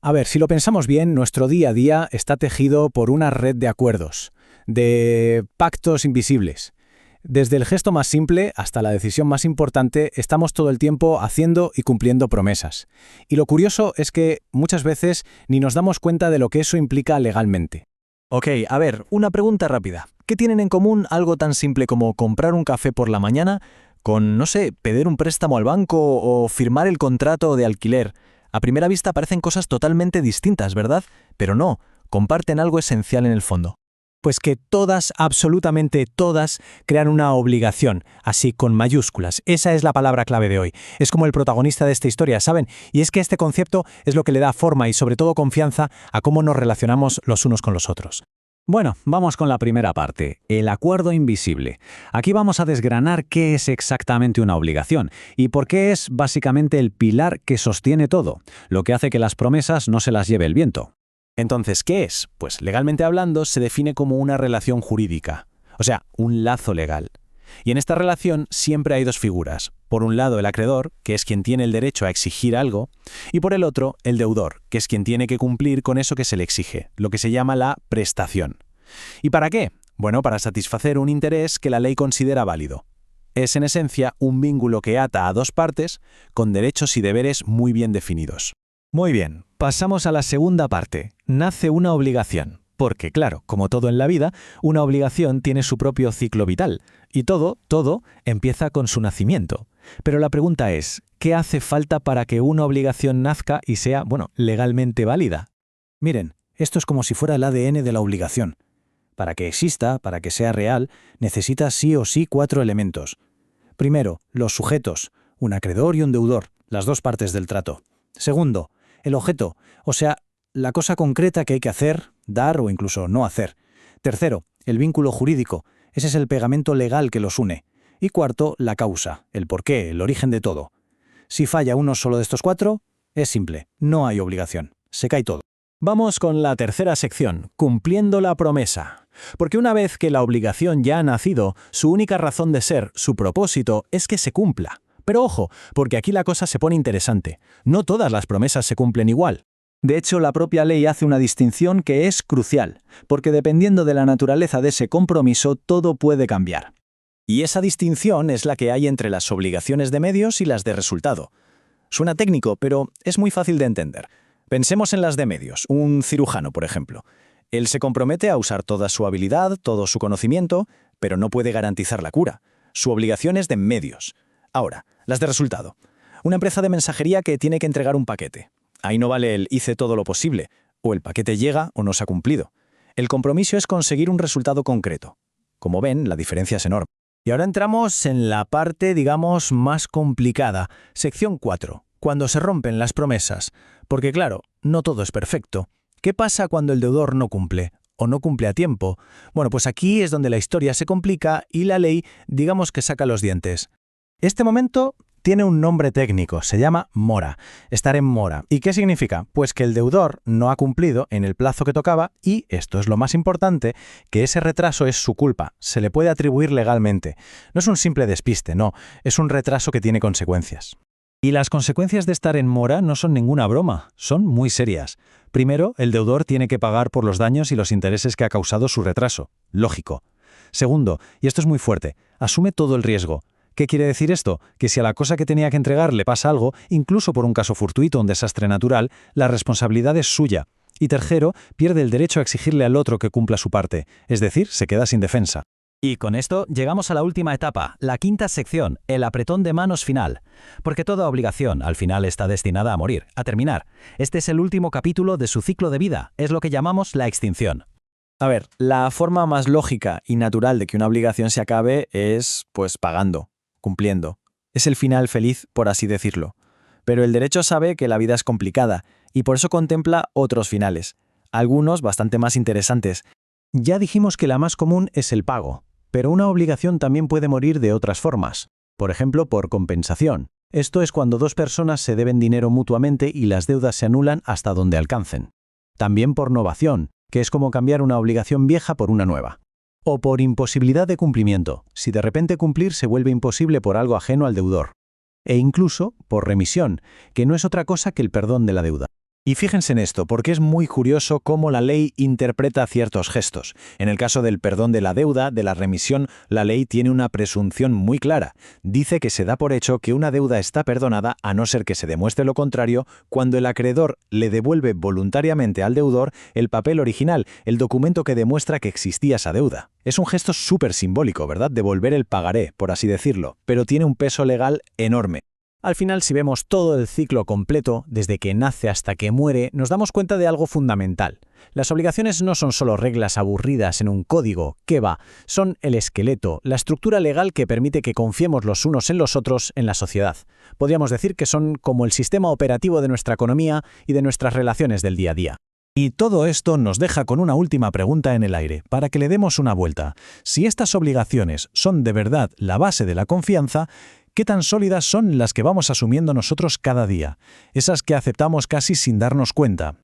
A ver, si lo pensamos bien, nuestro día a día está tejido por una red de acuerdos, de pactos invisibles. Desde el gesto más simple hasta la decisión más importante, estamos todo el tiempo haciendo y cumpliendo promesas. Y lo curioso es que muchas veces ni nos damos cuenta de lo que eso implica legalmente. Ok, a ver, una pregunta rápida. ¿Qué tienen en común algo tan simple como comprar un café por la mañana con, no sé, pedir un préstamo al banco o firmar el contrato de alquiler? A primera vista parecen cosas totalmente distintas, ¿verdad? Pero no, comparten algo esencial en el fondo. Pues que todas, absolutamente todas, crean una obligación, así con mayúsculas. Esa es la palabra clave de hoy. Es como el protagonista de esta historia, ¿saben? Y es que este concepto es lo que le da forma y sobre todo confianza a cómo nos relacionamos los unos con los otros. Bueno, vamos con la primera parte, el acuerdo invisible. Aquí vamos a desgranar qué es exactamente una obligación y por qué es básicamente el pilar que sostiene todo, lo que hace que las promesas no se las lleve el viento. Entonces, ¿qué es? Pues legalmente hablando se define como una relación jurídica, o sea, un lazo legal. Y en esta relación siempre hay dos figuras. Por un lado el acreedor, que es quien tiene el derecho a exigir algo, y por el otro el deudor, que es quien tiene que cumplir con eso que se le exige, lo que se llama la prestación. ¿Y para qué? Bueno, para satisfacer un interés que la ley considera válido. Es en esencia un vínculo que ata a dos partes con derechos y deberes muy bien definidos. Muy bien, pasamos a la segunda parte. Nace una obligación. Porque, claro, como todo en la vida, una obligación tiene su propio ciclo vital. Y todo empieza con su nacimiento. Pero la pregunta es, ¿qué hace falta para que una obligación nazca y sea, legalmente válida? Miren, esto es como si fuera el ADN de la obligación. Para que exista, para que sea real, necesita sí o sí 4 elementos. Primero, los sujetos, un acreedor y un deudor, las dos partes del trato. Segundo, el objeto, o sea, la cosa concreta que hay que hacer, dar o incluso no hacer. Tercero, el vínculo jurídico, ese es el pegamento legal que los une. Y cuarto, la causa, el porqué, el origen de todo. Si falla uno solo de estos 4, es simple, no hay obligación, se cae todo. Vamos con la tercera sección, cumpliendo la promesa. Porque una vez que la obligación ya ha nacido, su única razón de ser, su propósito, es que se cumpla. Pero ojo, porque aquí la cosa se pone interesante. No todas las promesas se cumplen igual. De hecho, la propia ley hace una distinción que es crucial, porque dependiendo de la naturaleza de ese compromiso, todo puede cambiar. Y esa distinción es la que hay entre las obligaciones de medios y las de resultado. Suena técnico, pero es muy fácil de entender. Pensemos en las de medios, un cirujano, por ejemplo. Él se compromete a usar toda su habilidad, todo su conocimiento, pero no puede garantizar la cura. Su obligación es de medios. Ahora, las de resultado. Una empresa de mensajería que tiene que entregar un paquete. Ahí no vale el hice todo lo posible, o el paquete llega o no se ha cumplido. El compromiso es conseguir un resultado concreto. Como ven, la diferencia es enorme. Y ahora entramos en la parte, digamos, más complicada. Sección 4. Cuando se rompen las promesas. Porque claro, no todo es perfecto. ¿Qué pasa cuando el deudor no cumple? ¿O no cumple a tiempo? Bueno, pues aquí es donde la historia se complica y la ley, digamos que saca los dientes. Este momento tiene un nombre técnico, se llama mora, estar en mora. ¿Y qué significa? Pues que el deudor no ha cumplido en el plazo que tocaba y, esto es lo más importante, que ese retraso es su culpa, se le puede atribuir legalmente. No es un simple despiste, no, es un retraso que tiene consecuencias. Y las consecuencias de estar en mora no son ninguna broma, son muy serias. Primero, el deudor tiene que pagar por los daños y los intereses que ha causado su retraso. Lógico. Segundo, y esto es muy fuerte, asume todo el riesgo. ¿Qué quiere decir esto? Que si a la cosa que tenía que entregar le pasa algo, incluso por un caso fortuito o un desastre natural, la responsabilidad es suya. Y tercero, pierde el derecho a exigirle al otro que cumpla su parte, es decir, se queda sin defensa. Y con esto llegamos a la última etapa, la quinta sección, el apretón de manos final. Porque toda obligación al final está destinada a morir, a terminar. Este es el último capítulo de su ciclo de vida, es lo que llamamos la extinción. A ver, la forma más lógica y natural de que una obligación se acabe es, pagando, cumpliendo. Es el final feliz, por así decirlo. Pero el derecho sabe que la vida es complicada y por eso contempla otros finales, algunos bastante más interesantes. Ya dijimos que la más común es el pago, pero una obligación también puede morir de otras formas. Por ejemplo, por compensación. Esto es cuando dos personas se deben dinero mutuamente y las deudas se anulan hasta donde alcancen. También por novación, que es como cambiar una obligación vieja por una nueva. O por imposibilidad de cumplimiento, si de repente cumplir se vuelve imposible por algo ajeno al deudor. E incluso por remisión, que no es otra cosa que el perdón de la deuda. Y fíjense en esto, porque es muy curioso cómo la ley interpreta ciertos gestos. En el caso del perdón de la deuda, de la remisión, la ley tiene una presunción muy clara. Dice que se da por hecho que una deuda está perdonada a no ser que se demuestre lo contrario cuando el acreedor le devuelve voluntariamente al deudor el papel original, el documento que demuestra que existía esa deuda. Es un gesto súper simbólico, ¿verdad? Devolver el pagaré, por así decirlo, pero tiene un peso legal enorme. Al final, si vemos todo el ciclo completo, desde que nace hasta que muere, nos damos cuenta de algo fundamental. Las obligaciones no son solo reglas aburridas en un código, ¿qué va? Son el esqueleto, la estructura legal que permite que confiemos los unos en los otros en la sociedad. Podríamos decir que son como el sistema operativo de nuestra economía y de nuestras relaciones del día a día. Y todo esto nos deja con una última pregunta en el aire, para que le demos una vuelta. Si estas obligaciones son de verdad la base de la confianza, ¿qué tan sólidas son las que vamos asumiendo nosotros cada día? Esas que aceptamos casi sin darnos cuenta.